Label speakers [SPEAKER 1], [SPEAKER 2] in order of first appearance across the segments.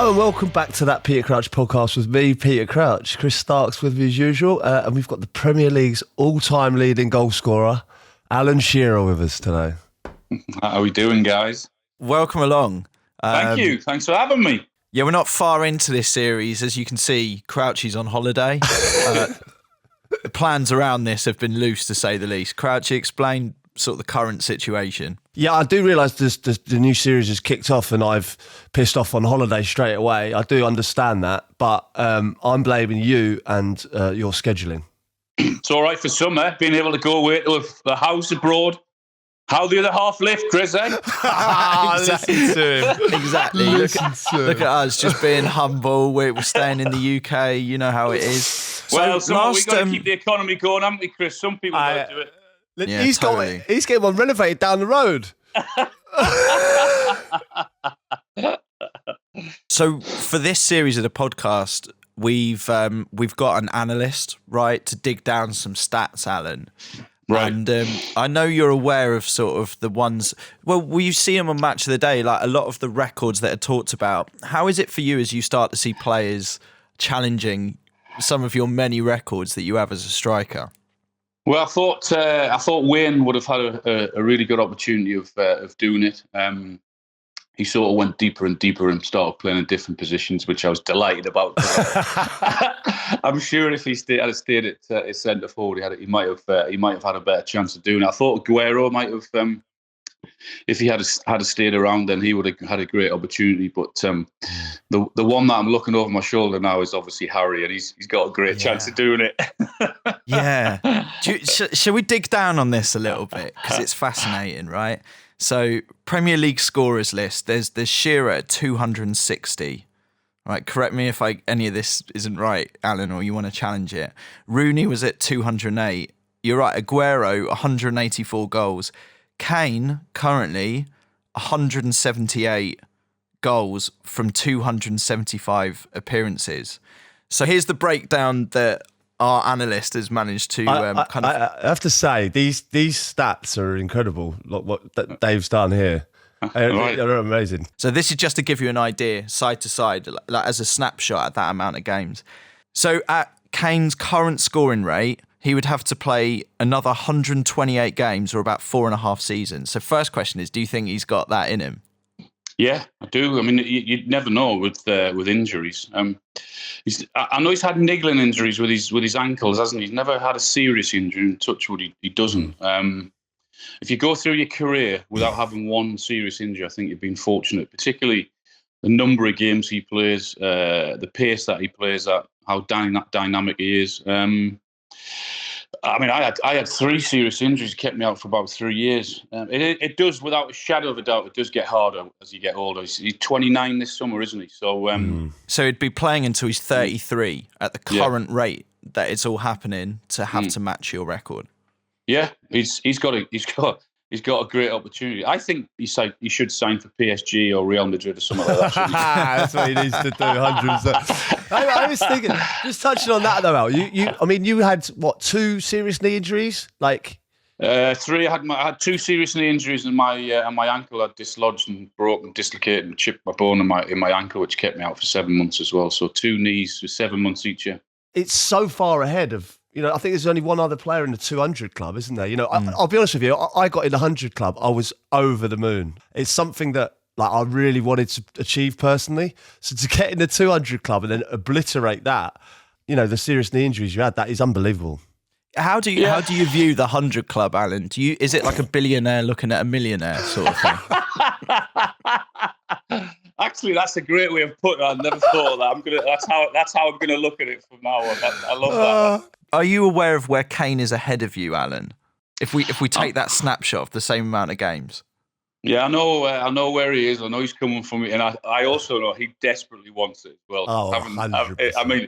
[SPEAKER 1] Hello and welcome back to that Peter Crouch podcast with me, Peter Crouch. Chris Starks with me as usual, and we've got the Premier League's all-time leading goal scorer, Alan Shearer, with us today.
[SPEAKER 2] How are we doing, guys?
[SPEAKER 3] Welcome along.
[SPEAKER 2] Thank you. Thanks for having me.
[SPEAKER 3] Yeah, we're not far into this series. As you can see, Crouchy's on holiday. The plans around this have been loose, to say the least. Crouchy, explain sort of the current situation.
[SPEAKER 1] Yeah, I do realise the new series has kicked off and I've pissed off on holiday straight away. I do understand that, but I'm blaming you and your scheduling.
[SPEAKER 2] It's all right for summer, being able to go away to a house abroad. How the other half lift, Chris, eh?
[SPEAKER 3] Exactly.
[SPEAKER 1] Listen to him.
[SPEAKER 3] Exactly. Look at us, just being humble. We're staying in the UK. You know how it is.
[SPEAKER 2] Well, we've got to keep the economy going, haven't we, Chris? Some people don't do it.
[SPEAKER 3] Yeah,
[SPEAKER 1] he's getting one renovated down the road.
[SPEAKER 3] So for this series of the podcast, we've got an analyst, right, to dig down some stats, Alan.
[SPEAKER 2] Right.
[SPEAKER 3] And I know you're aware of sort of the ones. Well, you see them on Match of the Day, like a lot of the records that are talked about. How is it for you as you start to see players challenging some of your many records that you have as a striker?
[SPEAKER 2] Well, I thought Wayne would have had a really good opportunity of doing it. He sort of went deeper and deeper and started playing in different positions, which I was delighted about. I'm sure if he had stayed at his centre forward, he might have had a better chance of doing it. I thought Aguero might have, if he had stayed around, then he would have had a great opportunity. But the one that I'm looking over my shoulder now is obviously Harry, and he's got a great chance of doing it.
[SPEAKER 3] Yeah. Shall we dig down on this a little bit? Because it's fascinating, right? So, Premier League scorers list, there's Shearer at 260. Right, correct me if any of this isn't right, Alan, or you want to challenge it. Rooney was at 208. You're right, Aguero, 184 goals. Kane, currently, 178 goals from 275 appearances. So here's the breakdown that our analyst has managed to I
[SPEAKER 1] have to say, these stats are incredible. Like what Dave's done here. They're amazing.
[SPEAKER 3] So this is just to give you an idea, side to side, like as a snapshot at that amount of games. So at Kane's current scoring rate, he would have to play another 128 games or about 4.5 seasons. So first question is, do you think he's got that in him?
[SPEAKER 2] Yeah, I do. I mean, you'd never know with injuries. I know he's had niggling injuries with his ankles, hasn't he? He's never had a serious injury. In touch wood, he doesn't. If you go through your career without having one serious injury, I think you've been fortunate. Particularly the number of games he plays, the pace that he plays at, how dynamic he is. I mean, I had 3 serious injuries, kept me out for about 3 years. It does, without a shadow of a doubt, it does get harder as you get older. He's 29 this summer, isn't he? So,
[SPEAKER 3] so he'd be playing until he's 33 at the current rate that it's all happening to have to match your record.
[SPEAKER 2] Yeah, he's got a great opportunity. I think he should sign for PSG or Real Madrid or something like that.
[SPEAKER 1] That's what he needs to do, 100%. I was thinking, just touching on that though, Al. You had what, 2 serious knee injuries? Like
[SPEAKER 2] 3. I had 2 serious knee injuries, and my ankle had dislodged and broken, dislocated, and chipped my bone in my ankle, which kept me out for 7 months as well. So 2 knees for 7 months each year.
[SPEAKER 1] It's so far ahead of. I think there's only one other player in the 200 club, isn't there? I'll be honest with you. I got in the 100 club. I was over the moon. It's something that I really wanted to achieve personally. So to get in the 200 club and then obliterate that, the serious knee injuries you had, that is unbelievable.
[SPEAKER 3] How do you view the 100 club, Alan? Is it like a billionaire looking at a millionaire sort of thing?
[SPEAKER 2] Actually, that's a great way of putting it. I never thought of that. That's how I'm gonna look at it from now on. I love that.
[SPEAKER 3] Are you aware of where Kane is ahead of you, Alan? If we take that snapshot of the same amount of games.
[SPEAKER 2] Yeah, I know where he is. I know he's coming from it, and I also know he desperately wants it as well.
[SPEAKER 1] Oh, 100%.
[SPEAKER 2] I mean,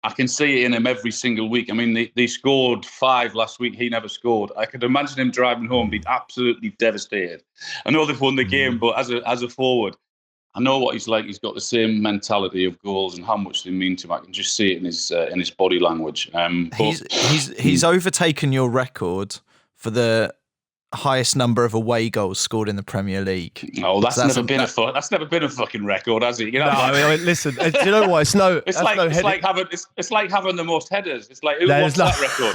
[SPEAKER 2] I can see it in him every single week. I mean, they scored 5 last week. He never scored. I could imagine him driving home, being absolutely devastated. I know they've won the game, but as a forward, I know what he's like. He's got the same mentality of goals and how much they mean to him. I can just see it in his body language.
[SPEAKER 3] He's overtaken your record for the highest number of away goals scored in the Premier League.
[SPEAKER 2] Oh, that's
[SPEAKER 3] So
[SPEAKER 2] never been a fucking record, has it? You know,
[SPEAKER 1] No, I mean, listen. Do you know what? It's
[SPEAKER 2] like having the most headers. It's like, who wants that record?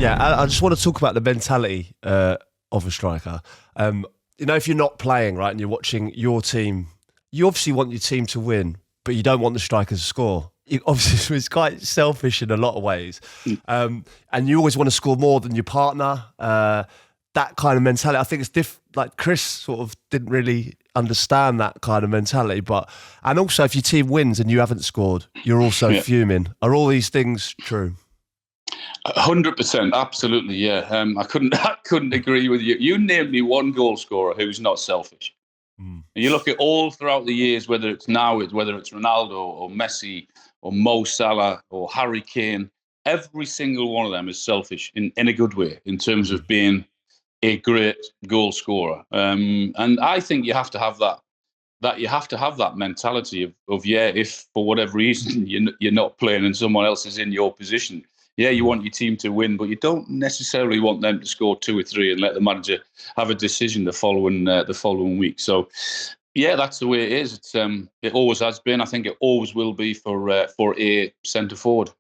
[SPEAKER 1] Yeah, I just want to talk about the mentality of a striker. If you're not playing, right, and you're watching your team, you obviously want your team to win, but you don't want the striker to score. Obviously, it's quite selfish in a lot of ways. And you always want to score more than your partner. That kind of mentality, I think it's like Chris sort of didn't really understand that kind of mentality. And also, if your team wins and you haven't scored, you're also fuming. Are all these things true?
[SPEAKER 2] 100%, absolutely, yeah. I couldn't agree with you. You named me one goal scorer who's not selfish. You look at all throughout the years, whether it's Ronaldo or Messi or Mo Salah or Harry Kane, every single one of them is selfish in a good way in terms of being a great goal scorer. And I think you have to have that you have to have that mentality of if for whatever reason you're not playing and someone else is in your position. Yeah, you want your team to win, but you don't necessarily want them to score 2 or 3 and let the manager have a decision the following week. So, yeah, that's the way it is. It always has been. I think it always will be for a centre forward.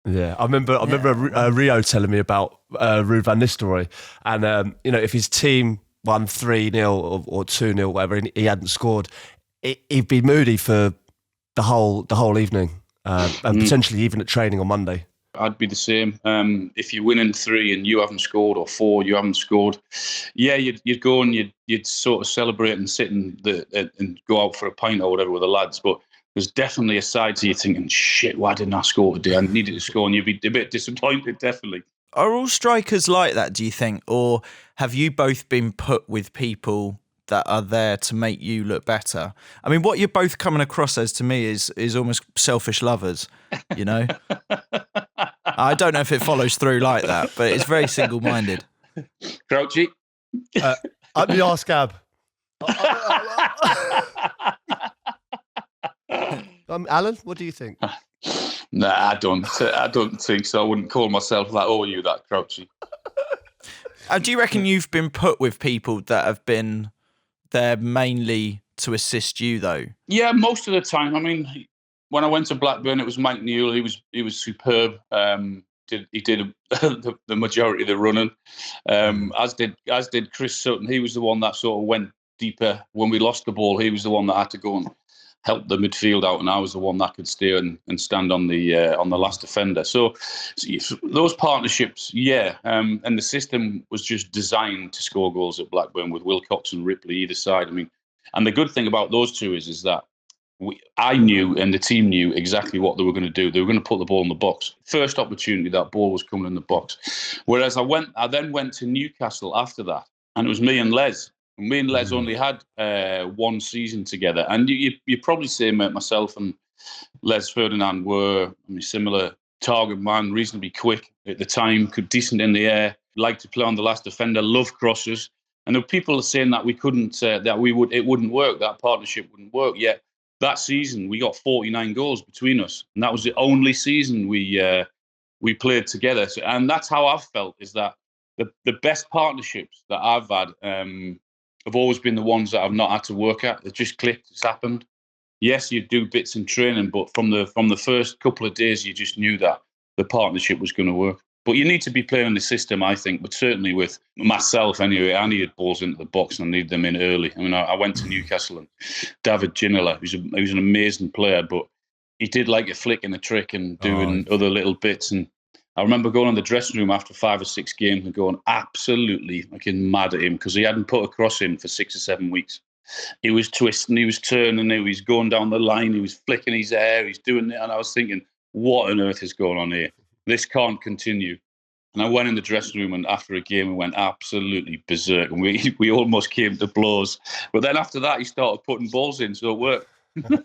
[SPEAKER 1] Yeah, I remember Rio telling me about Ruud van Nistelrooy, and if his team won 3-0 or 2-0, whatever, and he hadn't scored, he'd be moody for the whole evening, and potentially even at training on Monday.
[SPEAKER 2] I'd be the same. If you're winning 3 and you haven't scored, or 4 you haven't scored, yeah, you'd go and you'd sort of celebrate and sit and go out for a pint or whatever with the lads. But there's definitely a side to you thinking, shit, why didn't I score today? I needed to score, and you'd be a bit disappointed, definitely.
[SPEAKER 3] Are all strikers like that, do you think? Or have you both been put with people that are there to make you look better? I mean, what you're both coming across as to me is almost selfish lovers, you know? I don't know if it follows through like that, but it's very single-minded.
[SPEAKER 2] Crouchy?
[SPEAKER 1] Up the arse, Gab. Alan, what do you think?
[SPEAKER 2] Nah, I don't think so. I wouldn't call myself that or you that, Crouchy.
[SPEAKER 3] Do you reckon you've been put with people that have been there mainly to assist you, though? Yeah,
[SPEAKER 2] most of the time. I mean, when I went to Blackburn, it was Mike Newell. He was superb. He did the majority of the running. As did Chris Sutton. He was the one that sort of went deeper when we lost the ball. He was the one that had to go and help the midfield out, and I was the one that could stay and stand on the last defender. So those partnerships, yeah, and the system was just designed to score goals at Blackburn with Wilcox and Ripley either side. I mean, and the good thing about those two is that I knew and the team knew exactly what they were going to do. They were going to put the ball in the box. First opportunity, that ball was coming in the box. Whereas I then went to Newcastle after that, and it was me and Les. Me and Les only had 1 season together. And you probably say myself and Les Ferdinand were similar target man, reasonably quick at the time, decent in the air, liked to play on the last defender, loved crosses. And there were people saying that we couldn't, it wouldn't work, that partnership wouldn't work. Yet that season we got 49 goals between us, and that was the only season we played together. So, and that's how I've felt, is that the best partnerships that I've had have always been the ones that I've not had to work at. It just clicked. It's happened. Yes, you do bits in training, but from the first couple of days, you just knew that the partnership was going to work. But you need to be playing in the system, I think. But certainly with myself, anyway, I needed balls into the box and I needed them in early. I mean, I went to Newcastle, and David Ginola, he was an amazing player, but he did like a flick and a trick and doing other little bits. And I remember going in the dressing room after 5 or 6 games and going absolutely fucking mad at him because he hadn't put a cross in for 6 or 7 weeks. He was twisting, he was turning, he was going down the line, he was flicking his hair, he's doing it. And I was thinking, what on earth is going on here? This can't continue. And I went in the dressing room, and after a game, we went absolutely berserk. And we almost came to blows. But then after that, he started putting balls in, so it worked.
[SPEAKER 1] Do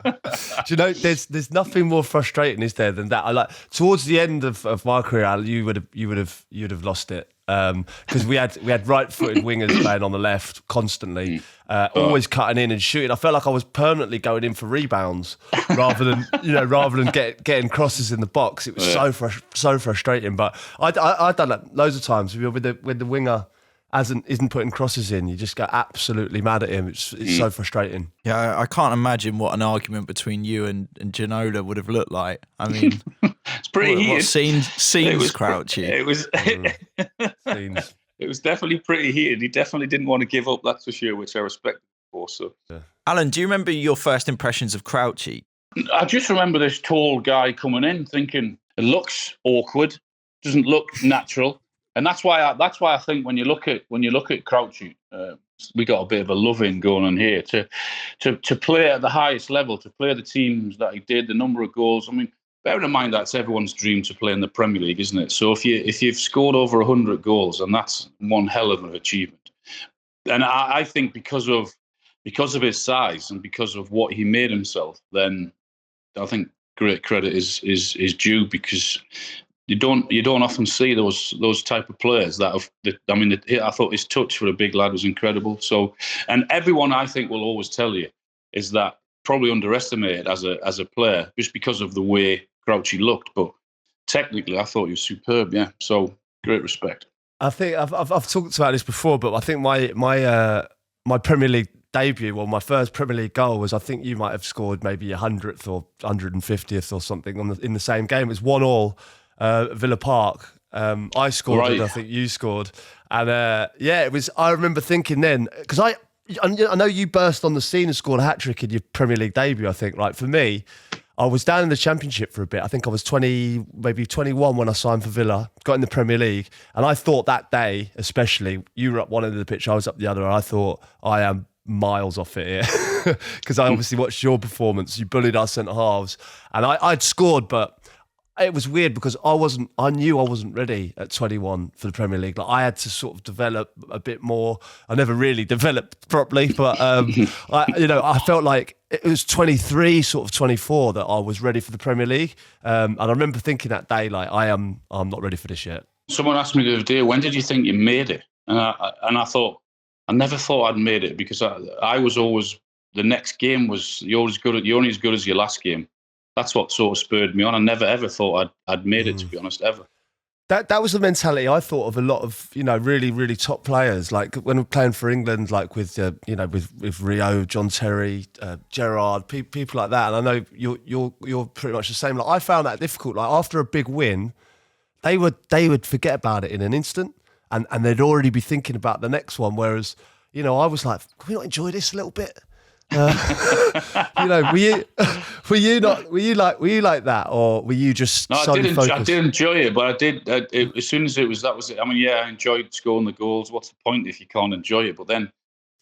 [SPEAKER 1] you know, there's nothing more frustrating, is there, than that? I like towards the end of my career, Al, you'd have lost it because we had right-footed wingers playing on the left constantly, always cutting in and shooting. I felt like I was permanently going in for rebounds rather than getting crosses in the box. It was so frustrating. But I'd done that loads of times with the winger. isn't putting crosses in, you just get absolutely mad at him. It's so frustrating.
[SPEAKER 3] Yeah, I can't imagine what an argument between you and Ginola would have looked like. I mean,
[SPEAKER 2] it's pretty heated.
[SPEAKER 3] What scenes Crouchy?
[SPEAKER 2] It was.
[SPEAKER 1] Scenes.
[SPEAKER 2] It was definitely pretty heated. He definitely didn't want to give up, that's for sure, which I respect for. So,
[SPEAKER 3] Alan, do you remember your first impressions of Crouchy?
[SPEAKER 2] I just remember this tall guy coming in, thinking it looks awkward, doesn't look natural. And that's why I think when you look at Crouchy, we got a bit of a love-in going on here to play at the highest level, to play the teams that he did, the number of goals. I mean, bearing in mind that's everyone's dream to play in the Premier League, isn't it? So if you've scored over 100 goals, and that's one hell of an achievement. And I think because of his size and because of what he made himself, then I think great credit is due, because you don't often see those type of players that have. I thought his touch for a big lad was incredible. So, and everyone I think will always tell you is that probably underestimated as a player just because of the way Crouchy looked, but technically I thought he was superb. Yeah, so great respect.
[SPEAKER 1] I think I've talked about this before, but I think my Premier League debut, or my first Premier League goal, was, I think you might have scored maybe 100th or 150th or something in the same game. It was 1-1. Villa Park. I scored, right. And I think you scored. And it was. I remember thinking then, because I know you burst on the scene and scored a hat-trick in your Premier League debut, I think. Right, for me, I was down in the Championship for a bit. I think I was 20, maybe 21 when I signed for Villa, got in the Premier League. And I thought that day, especially, you were up one end of the pitch, I was up the other, and I thought, I am miles off it here. Because I obviously watched your performance. You bullied our centre-halves. And I'd scored, but it was weird because I knew I wasn't ready at 21 for the Premier League. Like, I had to sort of develop a bit more. I never really developed properly, but I felt like it was 23, sort of 24 that I was ready for the Premier League. And I remember thinking that day, like, I'm not ready for this yet.
[SPEAKER 2] Someone asked me the other day, when did you think you made it? And I thought, I never thought I'd made it, because I was always, the next game was, you're only as good as your last game. That's what sort of spurred me on. I never ever thought I'd made it, to be honest, ever.
[SPEAKER 1] That was the mentality I thought of a lot of, really, really top players. Like when we're playing for England, like with Rio, John Terry, Gerrard, people like that. And I know you're pretty much the same. Like, I found that difficult. Like, after a big win, they would forget about it in an instant, and they'd already be thinking about the next one. Whereas, I was like, can we not enjoy this a little bit? Were you like that, or were you just?
[SPEAKER 2] No, I did enjoy it, but I did. As soon as it was, that was it. I mean, I enjoyed scoring the goals. What's the point if you can't enjoy it? But then,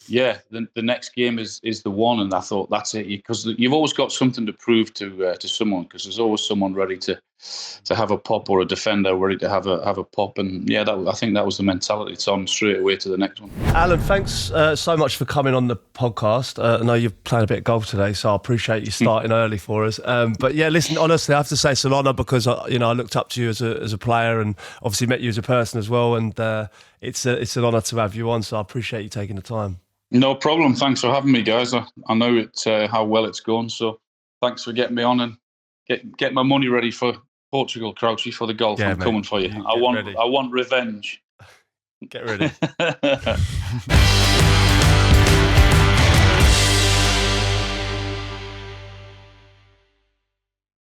[SPEAKER 2] the next game is the one, and I thought that's it, because you've always got something to prove to someone, because there's always someone ready to have a pop, or a defender ready to have a pop, and I think that was the mentality. So I'm straight away to the next one.
[SPEAKER 1] Alan, thanks so much for coming on the podcast. I know you're playing a bit of golf today, so I appreciate you starting early for us. But listen, honestly, I have to say it's an honour, because I looked up to you as a player, and obviously met you as a person as well. And it's an honour to have you on. So I appreciate you taking the time.
[SPEAKER 2] No problem. Thanks for having me, guys. I know how well it's gone, so thanks for getting me on, and get my money ready for Portugal, Crouchy, for the golf. I'm coming for you. I want revenge.
[SPEAKER 1] Get ready.